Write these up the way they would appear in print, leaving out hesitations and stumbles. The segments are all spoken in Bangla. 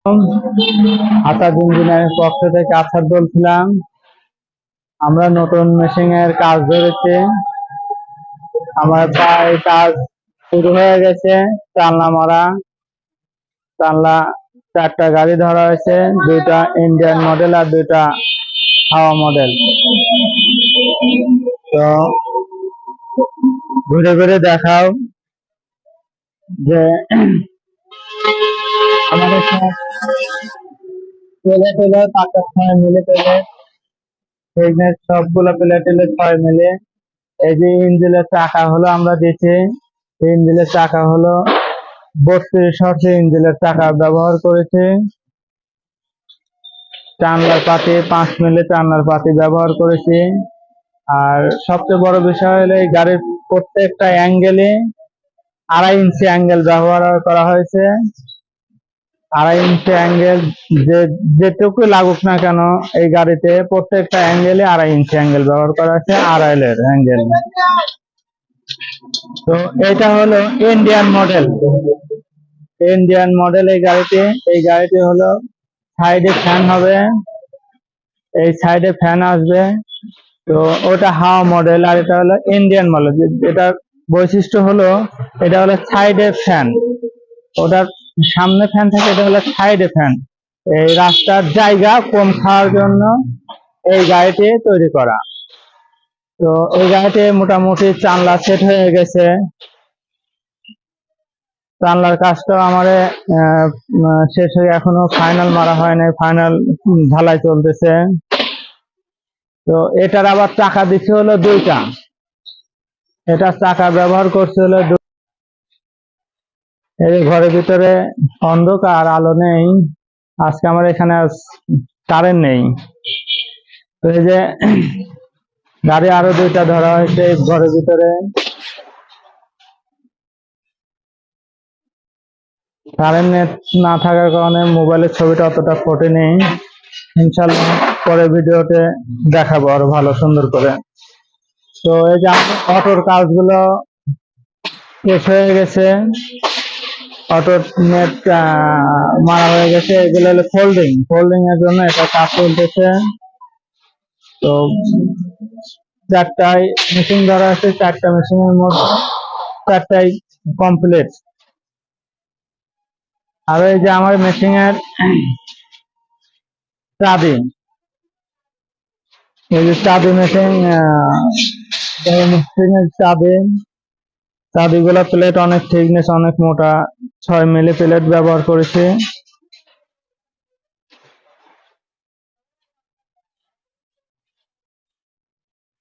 আসাদ ইঞ্জিনিয়ারিং পক্ষ থেকে আসাদ বলছিলাম। আমরা নতুন মেশিন এর কাজ ধরেছি। আমার প্রায় কাজ শুরু হয়ে গেছে। জানলা মারা, জানলা 4টা গাড়ি ধরা হয়েছে, 2টা ইন্ডিয়ান মডেল আর 2টা হাওয়া মডেল। তো ঘুরে ঘুরে দেখাও যে আমাদের সব প্লেট পাঁচটা 6 মিলে প্লেট, সবগুলো প্লেট 6 মিলে। এই যে ইঞ্জিনের চাকা হলো আমরা দিচ্ছি, ইঞ্জিনের চাকা হলো 32 ইঞ্জিনের চাকা ব্যবহার করেছি। জানলার পাতি 5 মিলি জানলার পাতি ব্যবহার করেছি। আর সবচেয়ে বড় বিষয় হলো এই গাড়ির প্রত্যেকটা অ্যাঙ্গেলে 2.5 ইঞ্চি অ্যাঙ্গেল ব্যবহার করা হয়েছে। 2.5 ইঞ্চি অ্যাঙ্গেল যেটুকু লাগুক না কেন, এই গাড়িতে প্রত্যেকটা অ্যাঙ্গেলে 2.5 ইঞ্চি অ্যাঙ্গেল ব্যবহার করা হয়েছে, আড়াইলের অ্যাঙ্গেল। তো এটা হলো ইন্ডিয়ান মডেল। ইন্ডিয়ান মডেল এই গাড়িটি হলো সাইডে ফ্যান হবে, এই সাইডে ফ্যান আসবে। তো ওটা হাওয়া মডেল, আর এটা হলো ইন্ডিয়ান মডেল। এটার বৈশিষ্ট্য হলো এটা হলো সাইডে ফ্যান, ওটার সামনে ফ্যান থাকে, এটা হলো সাইডে ফ্যান। এই রাস্তার জায়গা কম খাওয়ার জন্য এই গাড়িটি তৈরি করা। তো এই গাড়িটি মোটামুটি জানলা সেট হয়ে গেছে। জানলার কাজটাও আমার শেষ হয়ে এখনো ফাইনাল মারা হয় নাই, ফাইনাল ঢালাই চলতেছে। তো এটার আবার চাকা দিচ্ছে হলো 2টা, এটা চাকা ব্যবহার করছে হলো এই ঘরের ভিতরে অন্ধকার, আলো নেই আজকে, আমার এখানে কারেন্ট নেই। তো এই যে গাড়ি আরো 2টা ধরা হয়েছে ঘরের ভিতরে। কারেন্ট নেট না থাকার কারণে মোবাইলের ছবিটা অতটা ফোটেনি। ইনশাল্লাহ পরে ভিডিওতে দেখাবো আরো ভালো সুন্দর করে। তো এই যে অটোর কাজগুলো শেষ হয়ে গেছে, অটোর নেট মারা হয়ে গেছে। এগুলো হলো ফোল্ডিং এর জন্য এটা কাজ চলতেছে। তো 4টায় মেশিন ধরা আছে, 4টা মেশিনের মধ্যে 4টাই কমপ্লিট। আর এই যে আমার মেশিন এর চাবি, এই যে চাবি মেশিন চাবিগুলো প্লেট অনেক থিকনেস, অনেক মোটা, 6 মিলি প্লেট ব্যবহার করেছি।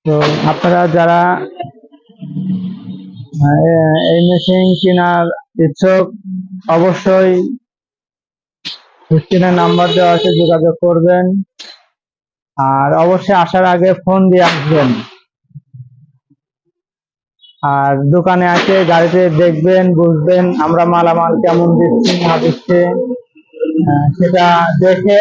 তো আপনারা যারা এই মেশিন কেনার ইচ্ছুক, অবশ্যই স্ক্রিনে নাম্বার দেওয়া আছে, যোগাযোগ করবেন। আর অবশ্যই আসার আগে ফোন দিয়ে আসবেন। আর দোকানে আসে গাড়িতে দেখবেন, বুঝবেন আমরা মালামাল কেমন দিচ্ছি না দিচ্ছি, সেটা দেখে